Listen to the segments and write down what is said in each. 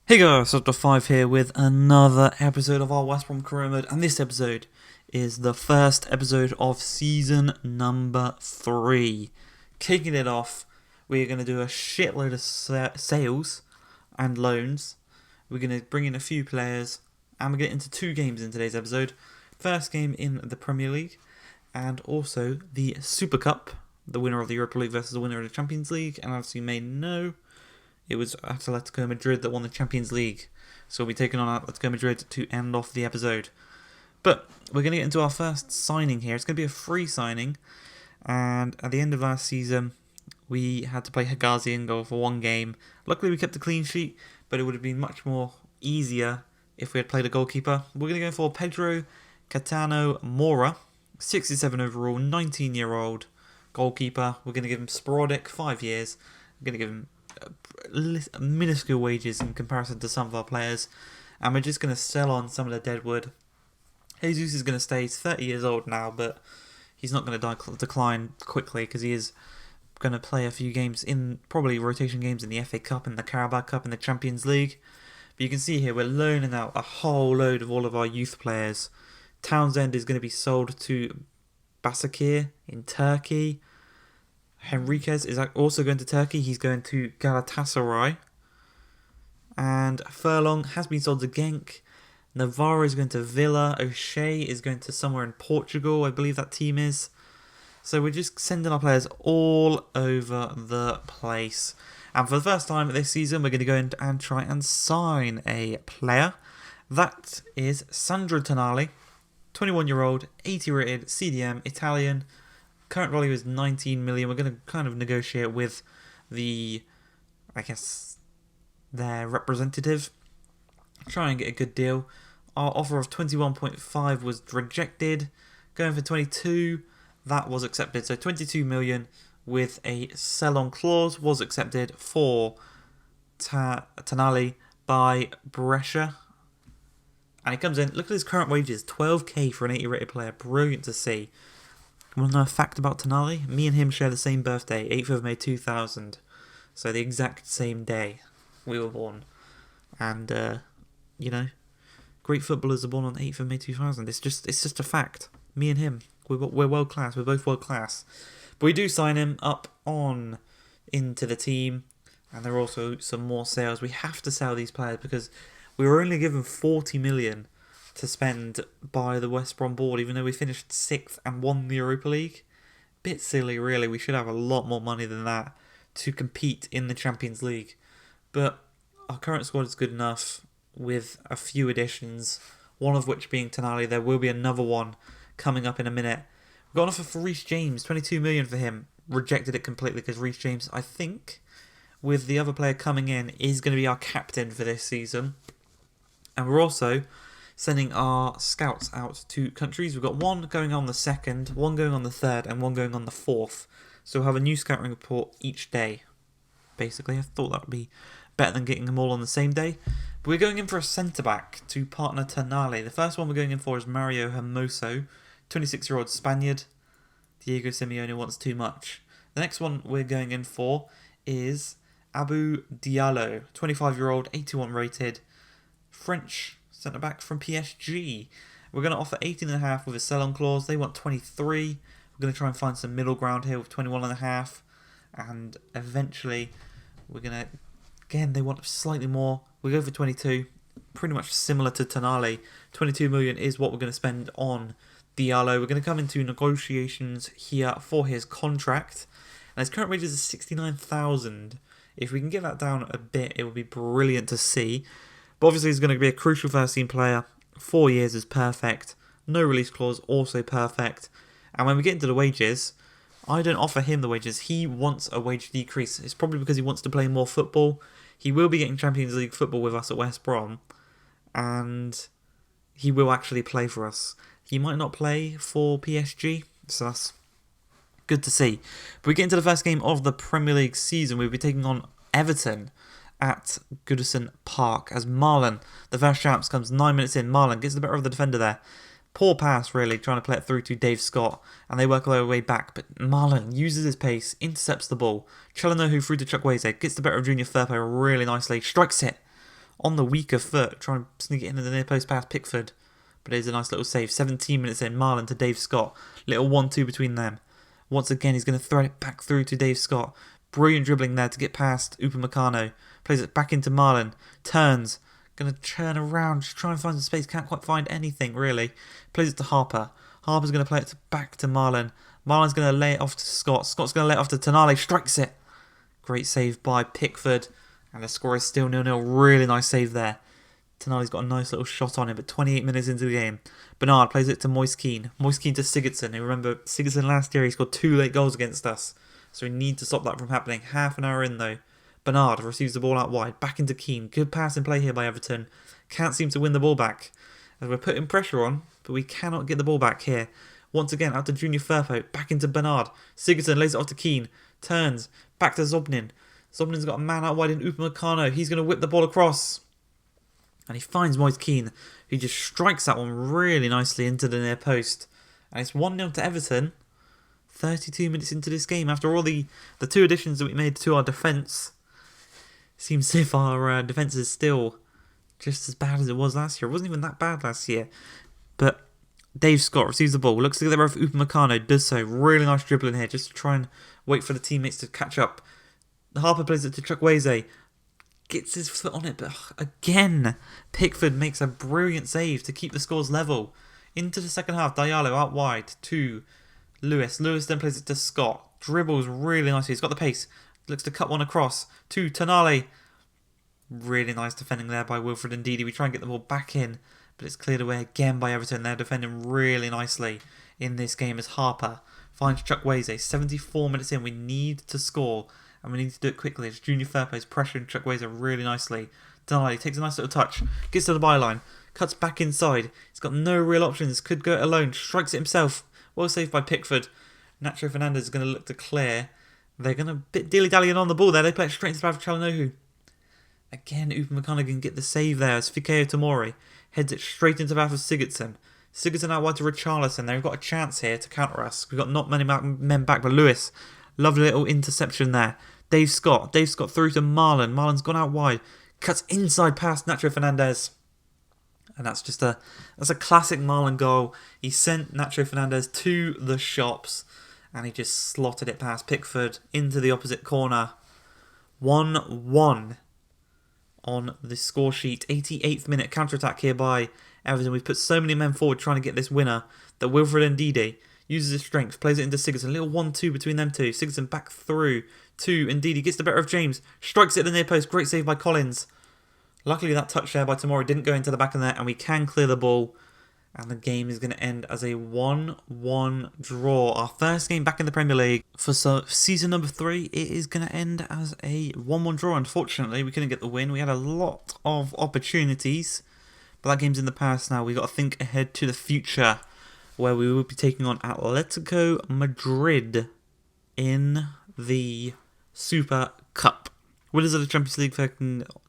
Hey guys, Dr. 5 here with another episode of our West Brom career mode, and this episode is the first episode of season number 3. Kicking it off, we're going to do a shitload of sales and loans. We're going to bring in a few players, and we're going to get into 2 games in today's episode. First game in the Premier League, and also the Super Cup, the winner of the Europa League versus the winner of the Champions League, and as you may know, it was Atletico Madrid that won the Champions League. So we'll be taking on Atletico Madrid to end off the episode. But we're going to get into our first signing here. It's going to be a free signing. And at the end of last season, we had to play Hegazi in goal for 1 game. Luckily, we kept a clean sheet, but it would have been much more easier if we had played a goalkeeper. We're going to go for Pedro Catano Mora, 67 overall, 19-year-old goalkeeper. We're going to give him sporadic 5 years. We're going to give him minuscule wages in comparison to some of our players, and we're just going to sell on some of the deadwood. Jesus is going to stay. He's 30 years old now, but he's not going to decline quickly because he is going to play a few games in probably rotation games in the FA Cup and the Carabao Cup and the Champions League. But you can see here we're loaning out a whole load of all of our youth players. Townsend is going to be sold to Basakir in Turkey. Henriquez is also going to Turkey. He's going to Galatasaray. And Furlong has been sold to Genk. Navarro is going to Villa. O'Shea is going to somewhere in Portugal, I believe that team is. So we're just sending our players all over the place. And for the first time this season, we're going to go in and try and sign a player. That is Sandro Tonali, 21-year-old, 80 rated, CDM, Italian. Current value is 19 million. We're going to kind of negotiate with their representative. Try and get a good deal. Our offer of 21.5 was rejected. Going for 22, that was accepted. So 22 million with a sell-on clause was accepted for Tonali by Brescia. And he comes in. Look at his current wages, 12k for an 80 rated player. Brilliant to see. Want to know a fact about Tonali? Me and him share the same birthday, 8th of May 2000. So the exact same day we were born. And, great footballers are born on 8th of May 2000. It's just a fact. Me and him, we're world class. We're both world class. But we do sign him up on into the team. And there are also some more sales. We have to sell these players because we were only given 40 million to spend by the West Brom board, even though we finished 6th and won the Europa League. Bit silly, really. We should have a lot more money than that to compete in the Champions League. But our current squad is good enough with a few additions, one of which being Tonali. There will be another one coming up in a minute. We've got an offer for Reece James, 22 million for him. Rejected it completely because Reece James, I think, with the other player coming in, is going to be our captain for this season. And we're also sending our scouts out to countries. We've got one going on the 2nd, one going on the 3rd, and one going on the 4th. So we'll have a new scouting report each day. Basically, I thought that would be better than getting them all on the same day. But we're going in for a centre-back to partner Tonali. The first one we're going in for is Mario Hermoso, 26-year-old Spaniard. Diego Simeone wants too much. The next one we're going in for is Abou Diallo, 25-year-old, 81 rated, French centre-back from PSG. We're going to offer 18.5 with a sell-on clause. They want 23. We're going to try and find some middle ground here with 21.5. And eventually, we're going to... Again, they want slightly more. We go for 22. Pretty much similar to Tonali. 22 million is what we're going to spend on Diallo. We're going to come into negotiations here for his contract. And his current wages is 69,000. If we can get that down a bit, it would be brilliant to see. But obviously he's going to be a crucial first-team player. 4 years is perfect. No release clause, also perfect. And when we get into the wages, I don't offer him the wages. He wants a wage decrease. It's probably because he wants to play more football. He will be getting Champions League football with us at West Brom. And he will actually play for us. He might not play for PSG, so that's good to see. But we get into the first game of the Premier League season. We'll be taking on Everton at Goodison Park as Marlon, the first champs, comes 9 minutes in. Marlon gets the better of the defender there. Poor pass, really, trying to play it through to Dave Scott, and they work their way back, but Marlon uses his pace, intercepts the ball. Chalanohu through to Chukwueze, gets the better of Junior Firpo really nicely, strikes it on the weaker foot, trying to sneak it into the near post past Pickford. But it is a nice little save. 17 minutes in, Marlon to Dave Scott. Little 1-2 between them. Once again, he's going to thread it back through to Dave Scott. Brilliant dribbling there to get past Upamecano. Plays it back into Marlon. Turns. Going to turn around, just try and find some space. Can't quite find anything, really. Plays it to Harper. Harper's going to play it back to Marlon. Marlon's going to lay it off to Scott. Scott's going to lay it off to Tonali. Strikes it. Great save by Pickford. And the score is still 0-0. Really nice save there. Tonali's got a nice little shot on him, but 28 minutes into the game. Bernard plays it to Moise Kean. Moise Kean to Sigurdsson. You remember, Sigurdsson last year, he scored 2 late goals against us. So we need to stop that from happening. Half an hour in, though. Bernard receives the ball out wide. Back into Kean. Good pass and play here by Everton. Can't seem to win the ball back. As we're putting pressure on, but we cannot get the ball back here. Once again, out to Junior Firpo. Back into Bernard. Sigurdsson lays it off to Kean. Turns. Back to Zobnin. Zobnin's got a man out wide in Upamecano. He's going to whip the ball across. And he finds Moise Kean, who just strikes that one really nicely into the near post. And it's 1-0 to Everton. 32 minutes into this game. After all the 2 additions that we made to our defence, seems as if our defence is still just as bad as it was last year. It wasn't even that bad last year. But Dave Scott receives the ball. Looks like the ref Upamecano does so. Really nice dribbling here, just to try and wait for the teammates to catch up. Harper plays it to Chukwueze. Gets his foot on it, but again, Pickford makes a brilliant save to keep the scores level. Into the second half, Diallo out wide to Lewis. Lewis then plays it to Scott. Dribbles really nicely. He's got the pace. Looks to cut one across to Tonali. Really nice defending there by Wilfred and Ndidi. We try and get the ball back in, but it's cleared away again by Everton. They're defending really nicely in this game as Harper finds Chukwueze. 74 minutes in. We need to score. And we need to do it quickly. It's Junior Firpo's pressuring Chukwueze really nicely. Tonali takes a nice little touch. Gets to the byline. Cuts back inside. He's got no real options. Could go it alone. Strikes it himself. Well saved by Pickford. Nacho Fernandez is going to look to clear. They're going to bit dilly-dallying on the ball there. They play it straight into the path of Çalhanoğlu. Again, Upamecano can get the save there as Fikayo Tomori heads it straight into the path of Sigurdsson. Sigurdsson out wide to Richarlison. They've got a chance here to counter us. We've got not many men back, but Lewis. Lovely little interception there. Dave Scott through to Marlon. Marlon's gone out wide. Cuts inside past Nacho Fernandez. And that's a classic Marlon goal. He sent Nacho Fernandez to the shops. And he just slotted it past Pickford into the opposite corner. 1-1 on the score sheet. 88th minute counter-attack here by Everton. We've put so many men forward trying to get this winner that Wilfred Ndidi uses his strength, plays it into Sigurdsson. A little 1-2 between them two. Sigurdsson back through to Ndidi. Gets the better of James. Strikes it at the near post. Great save by Collins. Luckily that touch there by Tomori didn't go into the back of the net, and we can clear the ball. And the game is going to end as a 1-1 draw. Our first game back in the Premier League for season number 3. It is going to end as a 1-1 draw. Unfortunately, we couldn't get the win. We had a lot of opportunities. But that game's in the past now. We've got to think ahead to the future, where we will be taking on Atletico Madrid in the Super Cup. Winners of the Champions League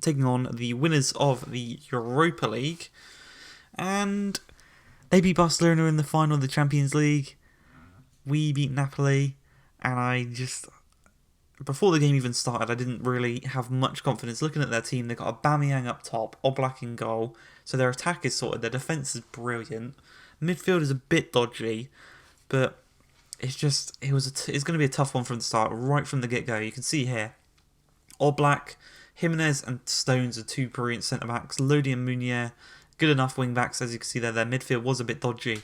taking on the winners of the Europa League. And they beat Barcelona in the final of the Champions League. We beat Napoli. And before the game even started, I didn't really have much confidence. Looking at their team, they've got Aubameyang up top, Oblak in goal. So their attack is sorted, their defence is brilliant. Midfield is a bit dodgy, but it's going to be a tough one from the start, right from the get-go. You can see here, Oblak, Jimenez and Stones are 2 brilliant centre-backs. Lodi and Meunier, good enough wing-backs. As you can see there, their midfield was a bit dodgy.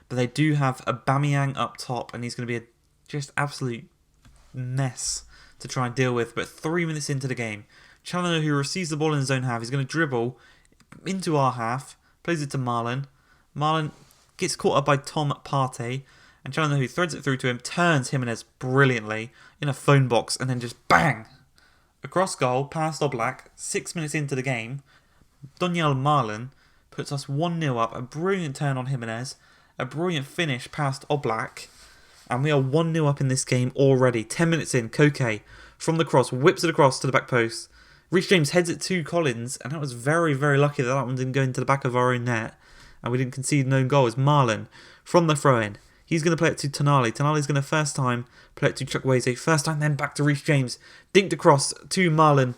But they do have Aubameyang up top, and he's going to be just absolute mess to try and deal with. But 3 minutes into the game, Çalhanoğlu, who receives the ball in his own half, he's going to dribble into our half, plays it to Marlon. Marlon gets caught up by Tom Partey, and Çalhanoğlu threads it through to him, turns Jimenez brilliantly in a phone box, and then just bang! Across goal, past Oblak, 6 minutes into the game, Doniel Marlon puts us 1-0 up, a brilliant turn on Jimenez, a brilliant finish past Oblak, and we are 1-0 up in this game already. 10 minutes in, Koke from the cross, whips it across to the back post. Reece James heads it to Collins, and that was very, very lucky that one didn't go into the back of our own net, and we didn't concede no goals. Marlon from the throw-in. He's going to play it to Tonali. Tonali's going to first time play it to Chukwueze. First time, then back to Reece James. Dinked across to Marlon.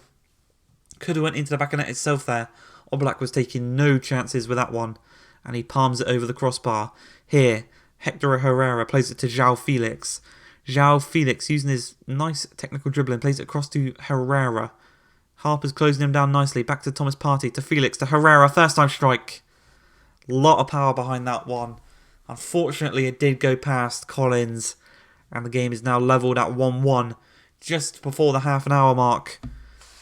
Could have went into the back of net itself there. Oblak was taking no chances with that one. And he palms it over the crossbar. Here, Hector Herrera plays it to João Felix. João Felix, using his nice technical dribbling, plays it across to Herrera. Harper's closing him down nicely. Back to Thomas Partey, to Felix, to Herrera. First time strike. Lot of power behind that one. Unfortunately, it did go past Collins. And the game is now levelled at 1-1. Just before the half an hour mark.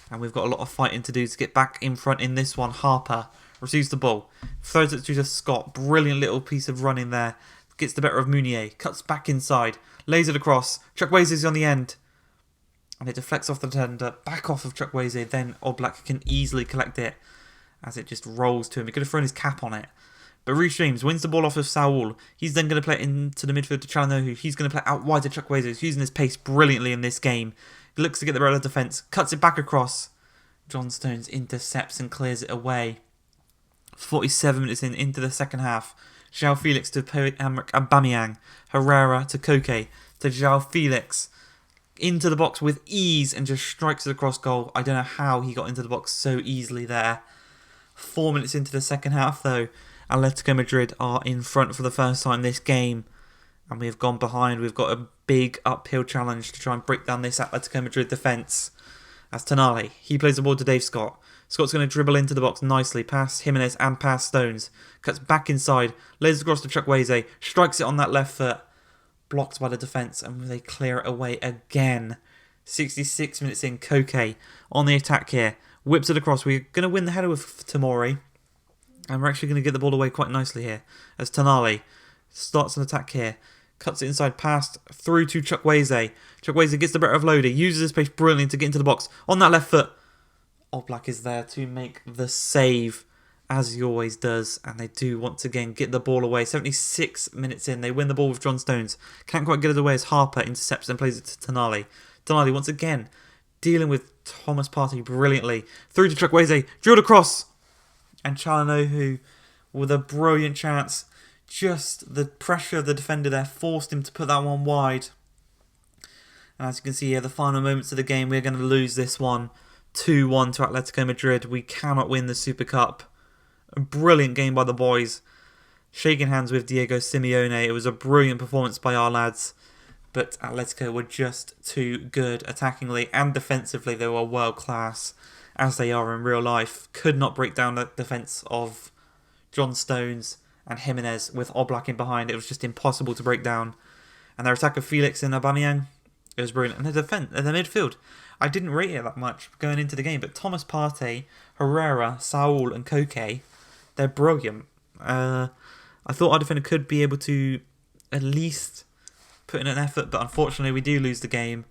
And we've got a lot of fighting to do to get back in front in this one. Harper receives the ball. Throws it to Scott. Brilliant little piece of running there. Gets the better of Mounier. Cuts back inside. Lays it across. Chukwueze on the end. And it deflects off the defender. Back off of Chukwueze. Then Oblak can easily collect it. As it just rolls to him. He could have thrown his cap on it. But Reece James wins the ball off of Saul. He's then going to play it into the midfield to Çalhanoğlu. He's going to play out wide to Chukwueze. He's using his pace brilliantly in this game. He looks to get the better of the defence. Cuts it back across. John Stones intercepts and clears it away. 47 minutes into the second half. João Felix to Pierre-Emerick Aubameyang. Herrera to Koke. To João Felix. Into the box with ease and just strikes it across goal. I don't know how he got into the box so easily there. 4 minutes into the second half though. Atletico Madrid are in front for the first time this game. And we have gone behind. We've got a big uphill challenge to try and break down this Atletico Madrid defence. As Tonali, he plays the ball to Dave Scott. Scott's going to dribble into the box nicely, past Jimenez and past Stones. Cuts back inside, lays across to Chukwueze, strikes it on that left foot. Blocked by the defence, and they clear it away again. 66 minutes in, Koke on the attack here. Whips it across. We're going to win the header with Tomori. And we're actually going to get the ball away quite nicely here. As Tonali starts an attack here. Cuts it inside past, through to Chukwueze. Chukwueze gets the better of Lodi, uses his pace brilliantly to get into the box. On that left foot, Oblak is there to make the save, as he always does. And they do once again get the ball away. 76 minutes in, they win the ball with John Stones. Can't quite get it away as Harper intercepts and plays it to Tonali. Tonali once again dealing with Thomas Partey brilliantly. Through to Chukwueze, drilled across. And Çalhanoğlu with a brilliant chance. Just the pressure of the defender there forced him to put that one wide. And as you can see here, the final moments of the game, we're going to lose this one 2-1 to Atletico Madrid. We cannot win the Super Cup. A brilliant game by the boys. Shaking hands with Diego Simeone. It was a brilliant performance by our lads. But Atletico were just too good attackingly and defensively. They were world class, as they are in real life. Could not break down the defence of John Stones and Jimenez with Oblak in behind. It was just impossible to break down. And their attack of Felix and Aubameyang, it was brilliant. And the midfield, I didn't rate it that much going into the game, but Thomas Partey, Herrera, Saul and Koke, they're brilliant. I thought our defender could be able to at least put in an effort, but unfortunately we do lose the game.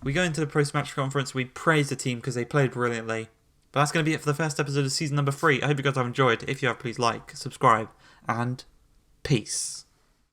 We go into the post-match conference, we praise the team because they played brilliantly. But that's going to be it for the first episode of season number 3. I hope you guys have enjoyed. If you have, please like, subscribe, and peace.